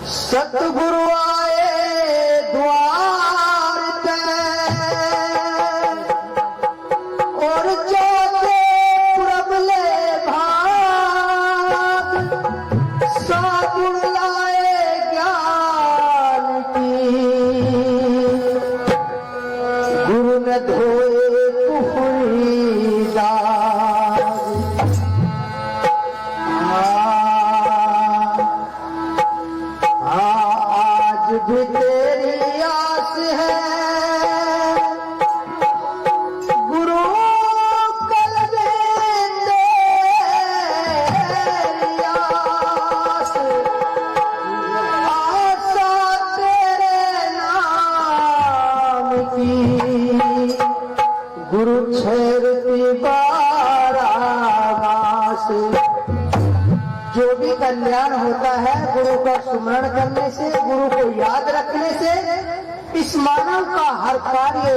सतगुरु आए द्वार पे और चौथे प्रबले भाग, सागुण लाए ज्ञान की, गुरु ने धोए कुफरी दाग। आज भी तेरी आस है गुरु, कल भी तेरी आस, आशा तेरे नाम की, गुरु छेड़ती बारामास। जो भी कल्याण होता है गुरु का स्मरण करने से, गुरु को याद रखने से इस मानव का हर कार्य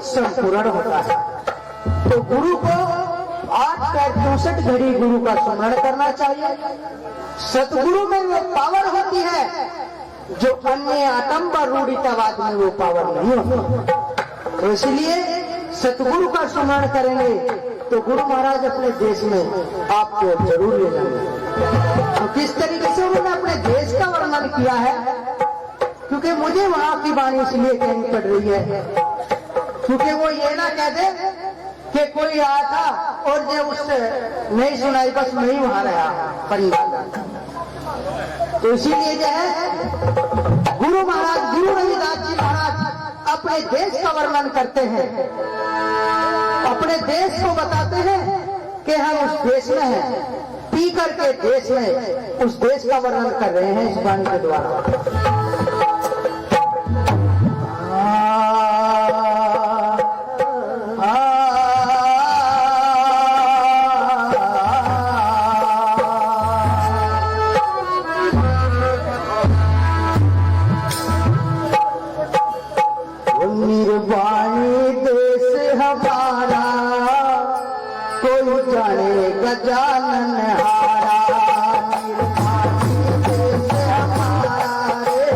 संपूर्ण होता है। तो गुरु को 8/64 घड़ी गुरु का स्मरण करना चाहिए। सतगुरु में वो पावर होती है जो अन्य आडंबर रूढ़ितावाद में वो पावर नहीं होती। तो इसलिए सतगुरु का स्मरण करेंगे तो गुरु महाराज अपने देश में आपको जरूर ले जाएंगे। तो किस तरीके से उन्होंने अपने देश का वर्णन किया है, क्योंकि मुझे वहां की वाणी इसलिए कहनी पड़ रही है क्योंकि वो ये ना कह दे कि कोई आया था और जो उससे नहीं सुनाई, बस मैं ही वहां रहा परिवार। तो इसीलिए जो है गुरु महाराज, गुरु रविदास जी महाराज अपने देश का वर्णन करते हैं, अपने देश को बताते हैं कि हम उस देश में हैं, पी करके देश में उस देश का वर्णन कर रहे हैं इस वाणी के द्वारा। निर्वाणी देश हमारा, कोई जाने गजानन हारा। निर्वाणी देश हमारा रे,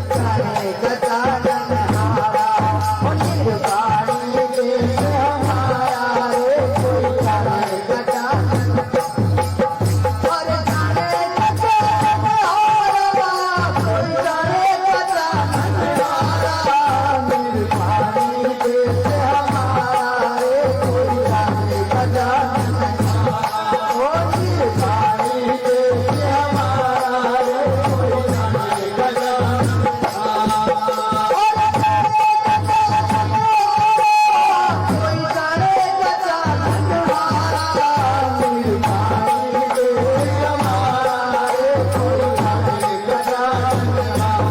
जाने गजानन हारा। निर्वाणी देश हमारा रे, कोई जाने गजानन, और जाने गजानन हारा, कोई जाने गजानन हारा। निर्वाणी देश हमारा रे, कोई जाने गजानन हारा। निर्वाणी देश हमारा रे, कोई जाने गजानन हारा। कोई जाने गजानन हारा। निर्वाणी देश हमारा रे, कोई जाने गजानन हारा।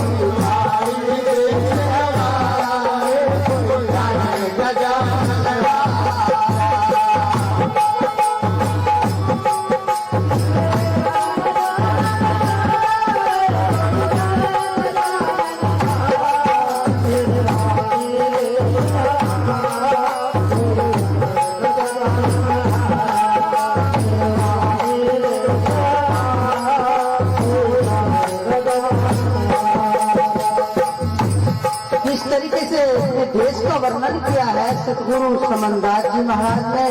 निर्वाणी देश हमारा रे, कोई जाने गजानन हारा। किस तरीके से अपने देश का वर्णन किया है सतगुरु समनदास जी महाराज ने,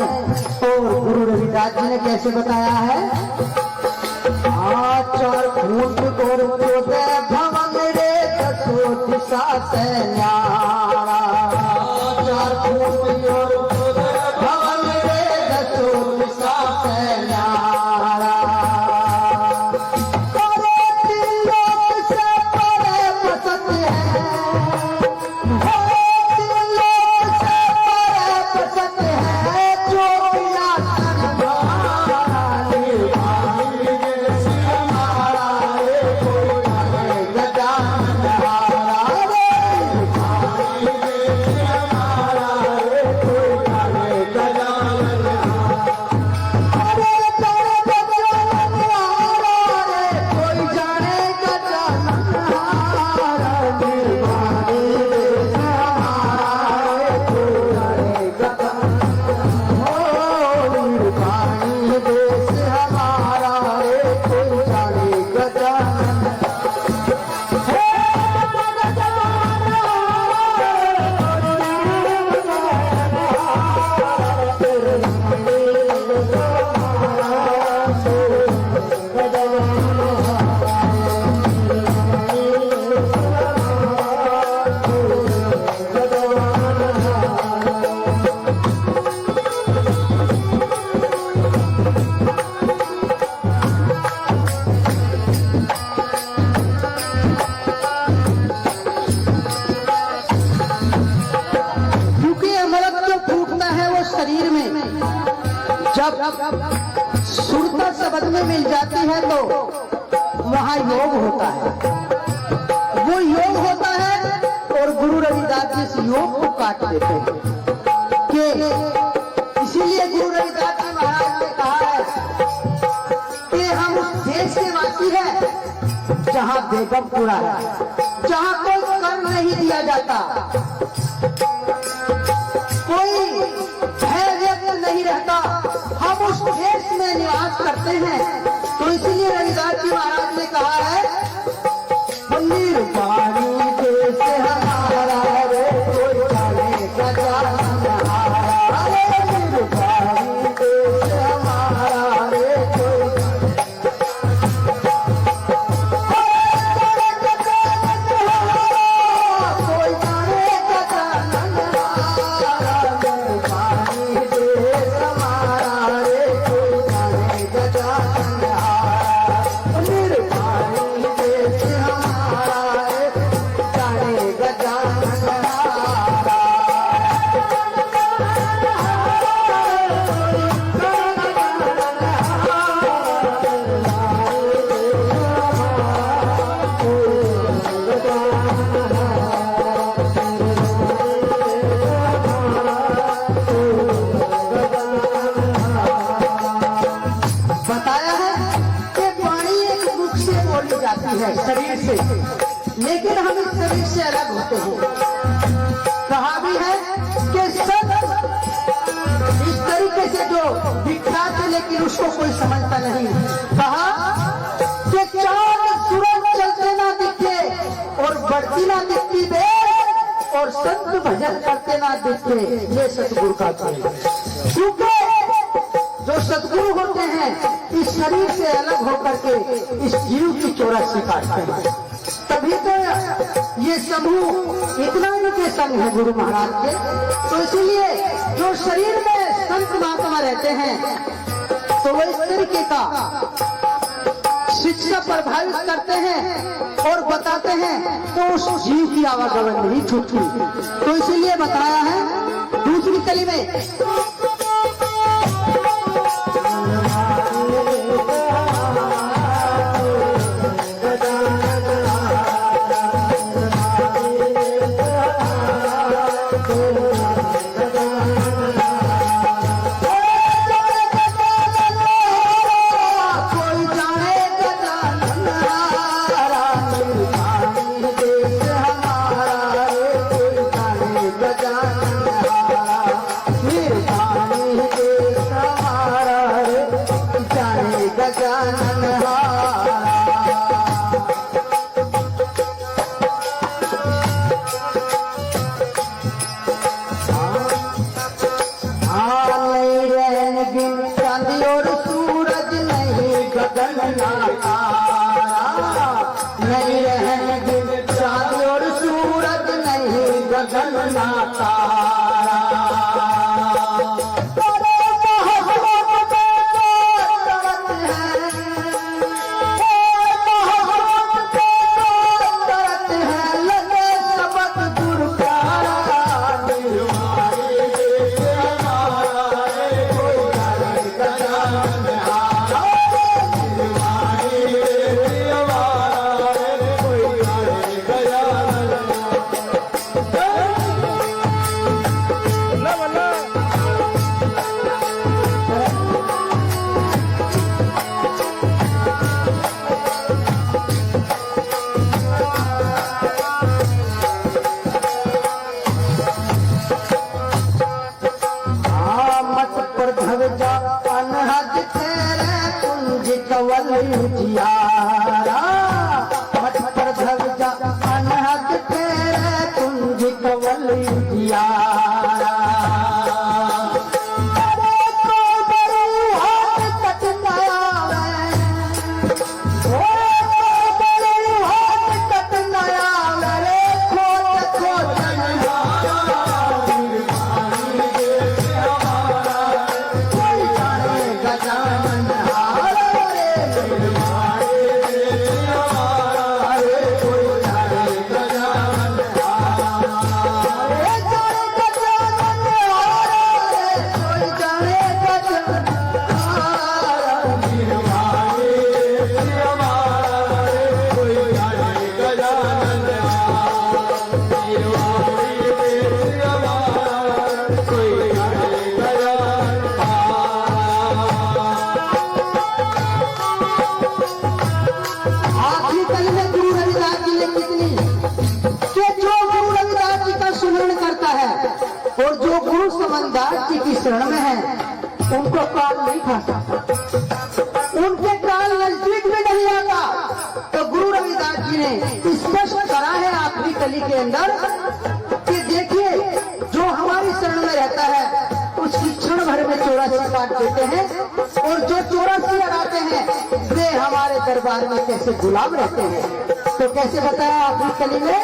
और गुरु रविदास जी ने कैसे बताया है। चार फूट और 14 भवन रे, 10 दिशा से न्यारा। 4 फूट और 14 भवन रे, 10 दिशा से न्यारा। गजानन हारा रे, सुरता शब्द में मिल जाती है तो वहां योग होता है, वो योग होता है। और गुरु रविदास जी इस योग को काट देते हैं कि इसीलिए गुरु रविदास जी महाराज ने कहा है कि हम उस देश के वासी हैं जहां बेगमपुरा है, जहां कोई कर नहीं दिया जाता, कोई भय व्यक्त नहीं रहता, हम उस देश में निवास करते हैं। तो इसलिए रविदास जी महाराज ने कहा है, निर्वाणी देश हमारा रे कोई जाने का जानहारा, निर्वाणी देश हमारा रे कोई है शरीर से, लेकिन हम इस शरीर से अलग होते हैं। कहा भी है कि सब इस तरीके से जो विख्यात है लेकिन उसको कोई समझता नहीं। कहा कि चांद सूरज चलते ना दिखे और बढ़ती ना दिखती देर और संत भजन करते ना दिखे, ये सतगुरु का खेल। क्योंकि जो सतगुरु होते हैं इस शरीर से अलग होकर के इस जीव की चौरासी काटते हैं, तभी तो ये समूह इतना इनके संग है गुरु महाराज के। तो इसलिए जो शरीर में संत महात्मा रहते हैं तो वो इस तरीके का शिक्षा प्रभावित करते हैं और बताते हैं, तो उस जीव की आवागमन नहीं छूटती। तो इसीलिए बताया है दूसरी कली में, नहीं रहेंगे चांद और सूरज नहीं गगन ना तारा। जियारा मठ पर धर जा अनहद तेरे कुंज कवल जियारा। शरण में है उनको काल नहीं खा सकता, उनके काल नजदीक में नहीं आता। तो गुरु रविदास जी ने स्पष्ट करा है आखिरी कली के अंदर कि देखिए जो हमारी शरण में रहता है उसकी क्षण भर में 84 काट देते हैं, और जो 84 लगाते हैं वे हमारे दरबार में कैसे गुलाम रहते हैं। तो कैसे बताया आखिरी कली में,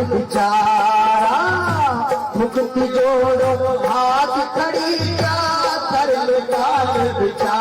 बिचारा मुक्ति जोड़ो हाथ खड़ी क्या कर ले काल बिचारा।